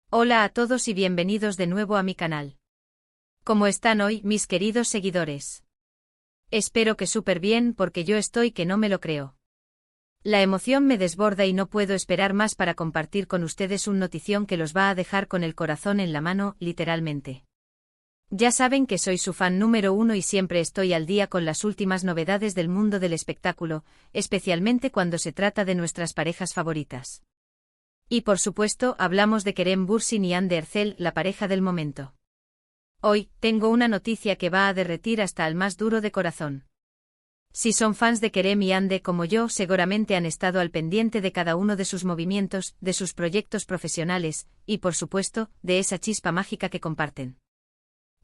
Hola a todos y bienvenidos de nuevo a mi canal. ¿Cómo están hoy, mis queridos seguidores? Espero que súper bien porque yo estoy que no me lo creo. La emoción me desborda y no puedo esperar más para compartir con ustedes una notición que los va a dejar con el corazón en la mano, literalmente. Ya saben que soy su fan número uno y siempre estoy al día con las últimas novedades del mundo del espectáculo, especialmente cuando se trata de nuestras parejas favoritas. Y por supuesto, hablamos de Kerem Bürsin y Hande Erçel, la pareja del momento. Hoy, tengo una noticia que va a derretir hasta el más duro de corazón. Si son fans de Kerem y Hande como yo, seguramente han estado al pendiente de cada uno de sus movimientos, de sus proyectos profesionales, y por supuesto, de esa chispa mágica que comparten.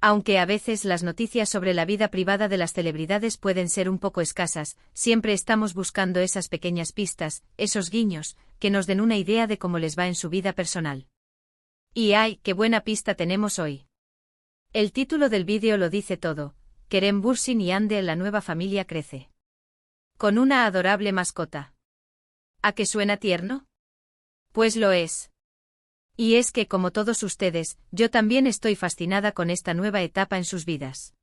Aunque a veces las noticias sobre la vida privada de las celebridades pueden ser un poco escasas, siempre estamos buscando esas pequeñas pistas, esos guiños, que nos den una idea de cómo les va en su vida personal. Y ¡ay, qué buena pista tenemos hoy! El título del vídeo lo dice todo: Kerem Bürsin y Hande, la nueva familia crece. Con una adorable mascota. ¿A qué suena tierno? Pues lo es. Y es que, como todos ustedes, yo también estoy fascinada con esta nueva etapa en sus vidas.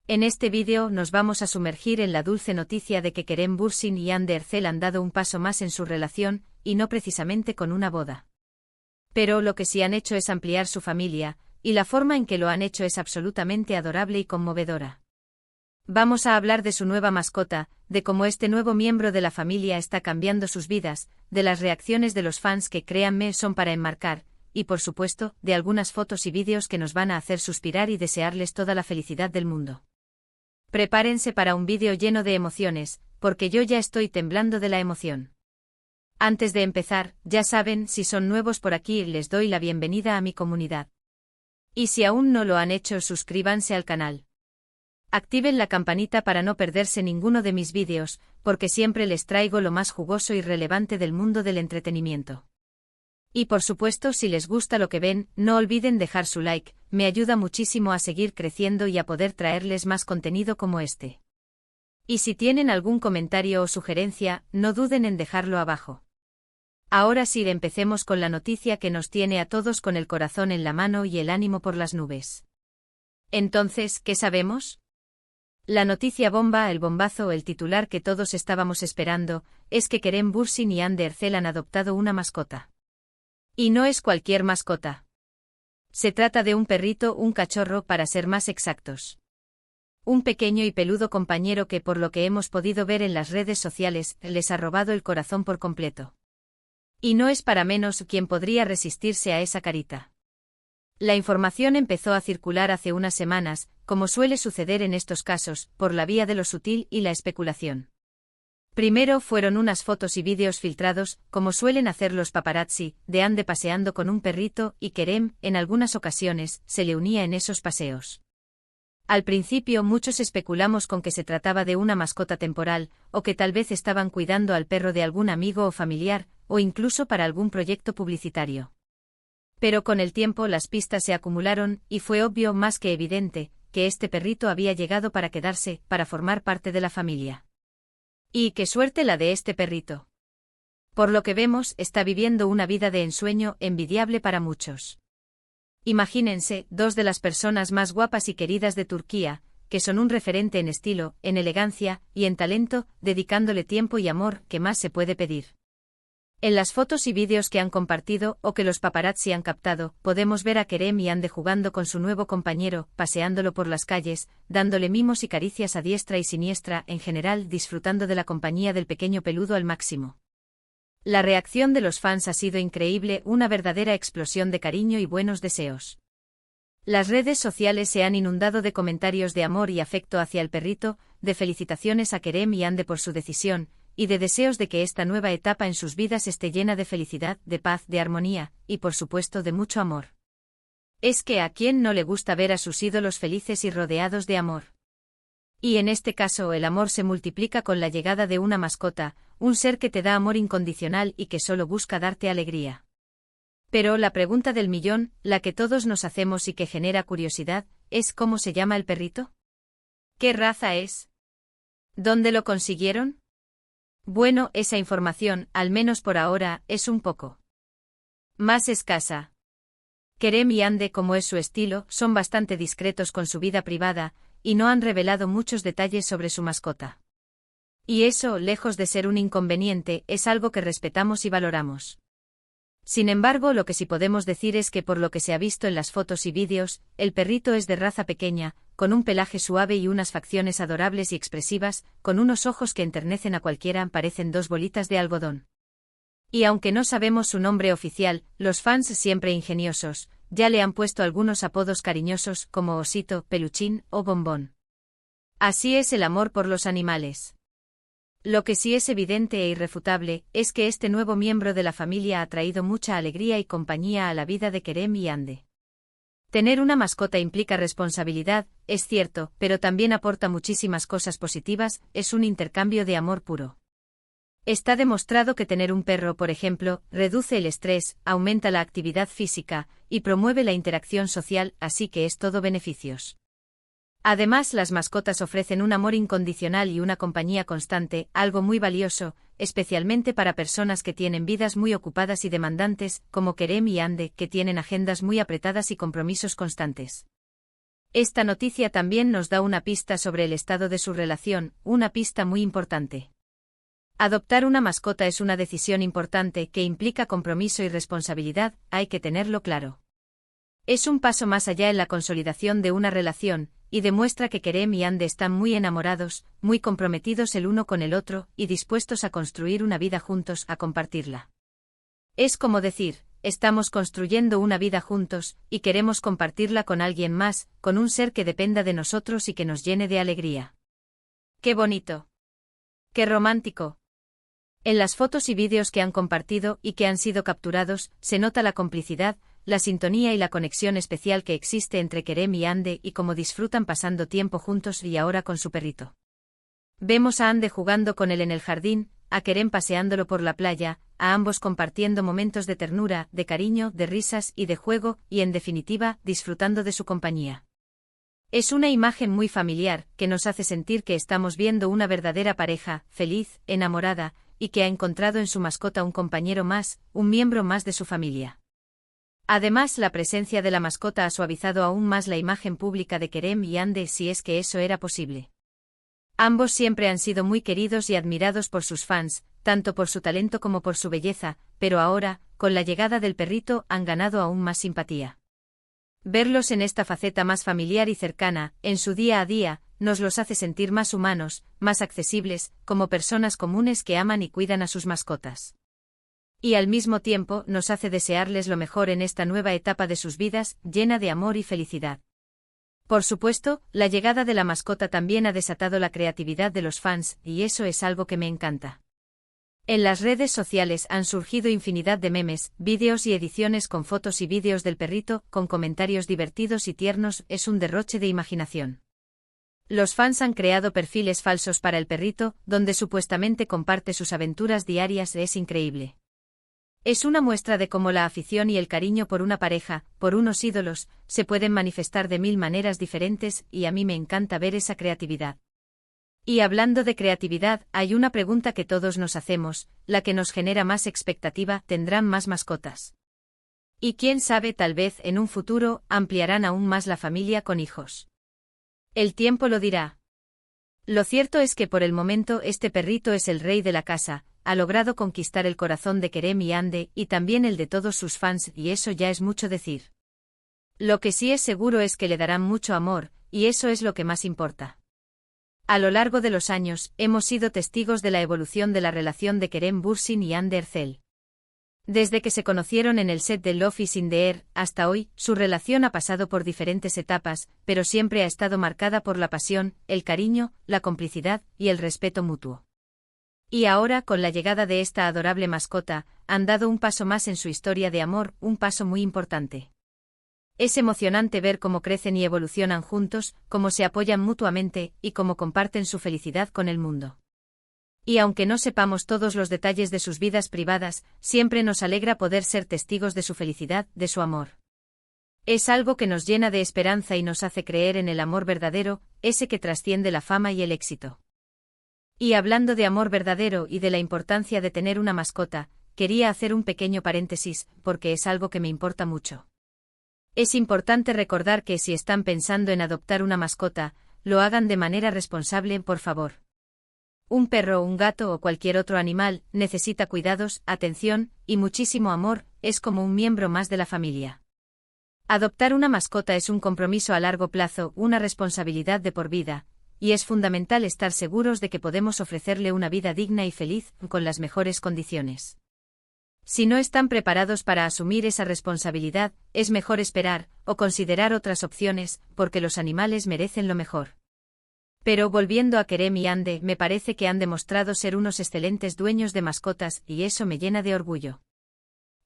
En este vídeo nos vamos a sumergir en la dulce noticia de que Kerem Bürsin y Hande Erçel han dado un paso más en su relación, y no precisamente con una boda. Pero lo que sí han hecho es ampliar su familia, y la forma en que lo han hecho es absolutamente adorable y conmovedora. Vamos a hablar de su nueva mascota, de cómo este nuevo miembro de la familia está cambiando sus vidas, de las reacciones de los fans que, créanme, son para enmarcar, y por supuesto, de algunas fotos y vídeos que nos van a hacer suspirar y desearles toda la felicidad del mundo. Prepárense para un vídeo lleno de emociones, porque yo ya estoy temblando de la emoción. Antes de empezar, ya saben, si son nuevos por aquí, les doy la bienvenida a mi comunidad. Y si aún no lo han hecho, suscríbanse al canal. Activen la campanita para no perderse ninguno de mis vídeos, porque siempre les traigo lo más jugoso y relevante del mundo del entretenimiento. Y por supuesto, si les gusta lo que ven, no olviden dejar su like, me ayuda muchísimo a seguir creciendo y a poder traerles más contenido como este. Y si tienen algún comentario o sugerencia, no duden en dejarlo abajo. Ahora sí, empecemos con la noticia que nos tiene a todos con el corazón en la mano y el ánimo por las nubes. Entonces, ¿qué sabemos? La noticia bomba, el bombazo, el titular que todos estábamos esperando, es que Kerem Bürsin y Hande Erçel han adoptado una mascota. Y no es cualquier mascota. Se trata de un perrito, un cachorro para ser más exactos. Un pequeño y peludo compañero que, por lo que hemos podido ver en las redes sociales, les ha robado el corazón por completo. Y no es para menos quien podría resistirse a esa carita. La información empezó a circular hace unas semanas, como suele suceder en estos casos, por la vía de lo sutil y la especulación. Primero fueron unas fotos y vídeos filtrados, como suelen hacer los paparazzi, de Hande paseando con un perrito, y Kerem, en algunas ocasiones, se le unía en esos paseos. Al principio muchos especulamos con que se trataba de una mascota temporal, o que tal vez estaban cuidando al perro de algún amigo o familiar, o incluso para algún proyecto publicitario. Pero con el tiempo las pistas se acumularon, y fue obvio, más que evidente, que este perrito había llegado para quedarse, para formar parte de la familia. Y qué suerte la de este perrito. Por lo que vemos, está viviendo una vida de ensueño, envidiable para muchos. Imagínense, dos de las personas más guapas y queridas de Turquía, que son un referente en estilo, en elegancia, y en talento, dedicándole tiempo y amor, ¿qué más se puede pedir? En las fotos y vídeos que han compartido, o que los paparazzi han captado, podemos ver a Kerem y Hande jugando con su nuevo compañero, paseándolo por las calles, dándole mimos y caricias a diestra y siniestra, en general disfrutando de la compañía del pequeño peludo al máximo. La reacción de los fans ha sido increíble, una verdadera explosión de cariño y buenos deseos. Las redes sociales se han inundado de comentarios de amor y afecto hacia el perrito, de felicitaciones a Kerem y Hande por su decisión, y de deseos de que esta nueva etapa en sus vidas esté llena de felicidad, de paz, de armonía, y por supuesto de mucho amor. Es que a quién no le gusta ver a sus ídolos felices y rodeados de amor. Y en este caso el amor se multiplica con la llegada de una mascota, un ser que te da amor incondicional y que solo busca darte alegría. Pero la pregunta del millón, la que todos nos hacemos y que genera curiosidad, es ¿cómo se llama el perrito? ¿Qué raza es? ¿Dónde lo consiguieron? Bueno, esa información, al menos por ahora, es un poco más escasa. Kerem y Ande, como es su estilo, son bastante discretos con su vida privada, y no han revelado muchos detalles sobre su mascota. Y eso, lejos de ser un inconveniente, es algo que respetamos y valoramos. Sin embargo, lo que sí podemos decir es que por lo que se ha visto en las fotos y vídeos, el perrito es de raza pequeña, con un pelaje suave y unas facciones adorables y expresivas, con unos ojos que enternecen a cualquiera, parecen dos bolitas de algodón. Y aunque no sabemos su nombre oficial, los fans, siempre ingeniosos, ya le han puesto algunos apodos cariñosos como Osito, Peluchín o Bombón. Así es el amor por los animales. Lo que sí es evidente e irrefutable es que este nuevo miembro de la familia ha traído mucha alegría y compañía a la vida de Kerem y Ande. Tener una mascota implica responsabilidad, es cierto, pero también aporta muchísimas cosas positivas, es un intercambio de amor puro. Está demostrado que tener un perro, por ejemplo, reduce el estrés, aumenta la actividad física y promueve la interacción social, así que es todo beneficios. Además, las mascotas ofrecen un amor incondicional y una compañía constante, algo muy valioso, especialmente para personas que tienen vidas muy ocupadas y demandantes, como Kerem y Ande, que tienen agendas muy apretadas y compromisos constantes. Esta noticia también nos da una pista sobre el estado de su relación, una pista muy importante. Adoptar una mascota es una decisión importante que implica compromiso y responsabilidad, hay que tenerlo claro. Es un paso más allá en la consolidación de una relación, y demuestra que Kerem y Ande están muy enamorados, muy comprometidos el uno con el otro, y dispuestos a construir una vida juntos, a compartirla. Es como decir, estamos construyendo una vida juntos, y queremos compartirla con alguien más, con un ser que dependa de nosotros y que nos llene de alegría. ¡Qué bonito! ¡Qué romántico! En las fotos y vídeos que han compartido y que han sido capturados, se nota la complicidad, la sintonía y la conexión especial que existe entre Kerem y Ande y cómo disfrutan pasando tiempo juntos y ahora con su perrito. Vemos a Ande jugando con él en el jardín, a Kerem paseándolo por la playa, a ambos compartiendo momentos de ternura, de cariño, de risas y de juego, y en definitiva, disfrutando de su compañía. Es una imagen muy familiar, que nos hace sentir que estamos viendo una verdadera pareja, feliz, enamorada, y que ha encontrado en su mascota un compañero más, un miembro más de su familia. Además, la presencia de la mascota ha suavizado aún más la imagen pública de Kerem y Ande, si es que eso era posible. Ambos siempre han sido muy queridos y admirados por sus fans, tanto por su talento como por su belleza, pero ahora, con la llegada del perrito, han ganado aún más simpatía. Verlos en esta faceta más familiar y cercana, en su día a día, nos los hace sentir más humanos, más accesibles, como personas comunes que aman y cuidan a sus mascotas. Y al mismo tiempo nos hace desearles lo mejor en esta nueva etapa de sus vidas, llena de amor y felicidad. Por supuesto, la llegada de la mascota también ha desatado la creatividad de los fans, y eso es algo que me encanta. En las redes sociales han surgido infinidad de memes, vídeos y ediciones con fotos y vídeos del perrito, con comentarios divertidos y tiernos, es un derroche de imaginación. Los fans han creado perfiles falsos para el perrito, donde supuestamente comparte sus aventuras diarias, es increíble. Es una muestra de cómo la afición y el cariño por una pareja, por unos ídolos, se pueden manifestar de mil maneras diferentes, y a mí me encanta ver esa creatividad. Y hablando de creatividad, hay una pregunta que todos nos hacemos, la que nos genera más expectativa: ¿tendrán más mascotas? Y quién sabe, tal vez en un futuro, ampliarán aún más la familia con hijos. El tiempo lo dirá. Lo cierto es que por el momento este perrito es el rey de la casa, ha logrado conquistar el corazón de Kerem y Ande, y también el de todos sus fans, y eso ya es mucho decir. Lo que sí es seguro es que le darán mucho amor, y eso es lo que más importa. A lo largo de los años, hemos sido testigos de la evolución de la relación de Kerem Bürsin y Ande Erçel. Desde que se conocieron en el set de Love is in the Air, hasta hoy, su relación ha pasado por diferentes etapas, pero siempre ha estado marcada por la pasión, el cariño, la complicidad y el respeto mutuo. Y ahora, con la llegada de esta adorable mascota, han dado un paso más en su historia de amor, un paso muy importante. Es emocionante ver cómo crecen y evolucionan juntos, cómo se apoyan mutuamente, y cómo comparten su felicidad con el mundo. Y aunque no sepamos todos los detalles de sus vidas privadas, siempre nos alegra poder ser testigos de su felicidad, de su amor. Es algo que nos llena de esperanza y nos hace creer en el amor verdadero, ese que trasciende la fama y el éxito. Y hablando de amor verdadero y de la importancia de tener una mascota, quería hacer un pequeño paréntesis, porque es algo que me importa mucho. Es importante recordar que si están pensando en adoptar una mascota, lo hagan de manera responsable, por favor. Un perro, un gato o cualquier otro animal necesita cuidados, atención y muchísimo amor, es como un miembro más de la familia. Adoptar una mascota es un compromiso a largo plazo, una responsabilidad de por vida, y es fundamental estar seguros de que podemos ofrecerle una vida digna y feliz, con las mejores condiciones. Si no están preparados para asumir esa responsabilidad, es mejor esperar, o considerar otras opciones, porque los animales merecen lo mejor. Pero volviendo a Kerem y Ande, me parece que han demostrado ser unos excelentes dueños de mascotas, y eso me llena de orgullo.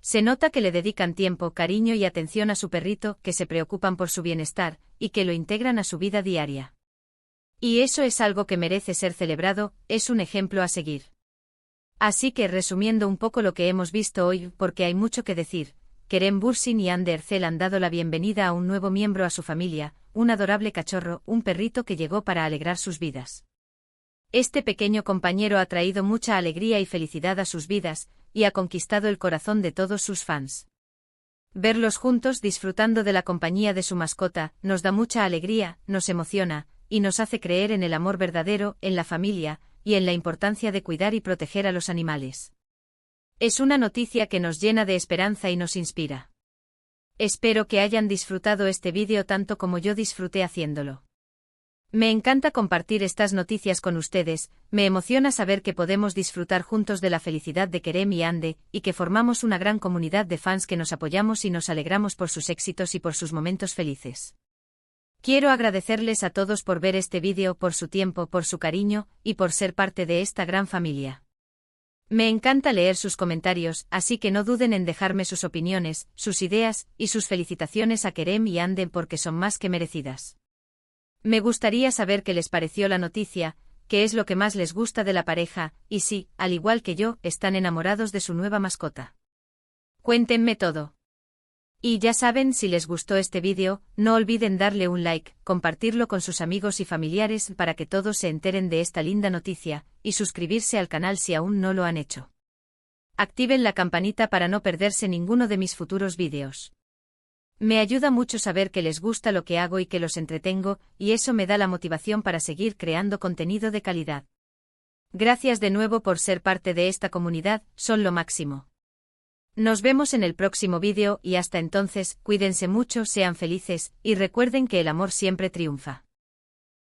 Se nota que le dedican tiempo, cariño y atención a su perrito, que se preocupan por su bienestar, y que lo integran a su vida diaria. Y eso es algo que merece ser celebrado, es un ejemplo a seguir. Así que resumiendo un poco lo que hemos visto hoy, porque hay mucho que decir, Kerem Bürsin y Ande Erçel han dado la bienvenida a un nuevo miembro a su familia, un adorable cachorro, un perrito que llegó para alegrar sus vidas. Este pequeño compañero ha traído mucha alegría y felicidad a sus vidas, y ha conquistado el corazón de todos sus fans. Verlos juntos disfrutando de la compañía de su mascota, nos da mucha alegría, nos emociona, y nos hace creer en el amor verdadero, en la familia, y en la importancia de cuidar y proteger a los animales. Es una noticia que nos llena de esperanza y nos inspira. Espero que hayan disfrutado este vídeo tanto como yo disfruté haciéndolo. Me encanta compartir estas noticias con ustedes, me emociona saber que podemos disfrutar juntos de la felicidad de Kerem y Ande, y que formamos una gran comunidad de fans que nos apoyamos y nos alegramos por sus éxitos y por sus momentos felices. Quiero agradecerles a todos por ver este vídeo, por su tiempo, por su cariño, y por ser parte de esta gran familia. Me encanta leer sus comentarios, así que no duden en dejarme sus opiniones, sus ideas, y sus felicitaciones a Kerem y Ande porque son más que merecidas. Me gustaría saber qué les pareció la noticia, qué es lo que más les gusta de la pareja, y si, al igual que yo, están enamorados de su nueva mascota. Cuéntenme todo. Y ya saben, si les gustó este vídeo, no olviden darle un like, compartirlo con sus amigos y familiares para que todos se enteren de esta linda noticia, y suscribirse al canal si aún no lo han hecho. Activen la campanita para no perderse ninguno de mis futuros vídeos. Me ayuda mucho saber que les gusta lo que hago y que los entretengo, y eso me da la motivación para seguir creando contenido de calidad. Gracias de nuevo por ser parte de esta comunidad, son lo máximo. Nos vemos en el próximo vídeo y hasta entonces, cuídense mucho, sean felices, y recuerden que el amor siempre triunfa.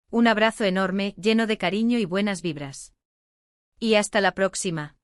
Un abrazo enorme, lleno de cariño y buenas vibras. Y hasta la próxima.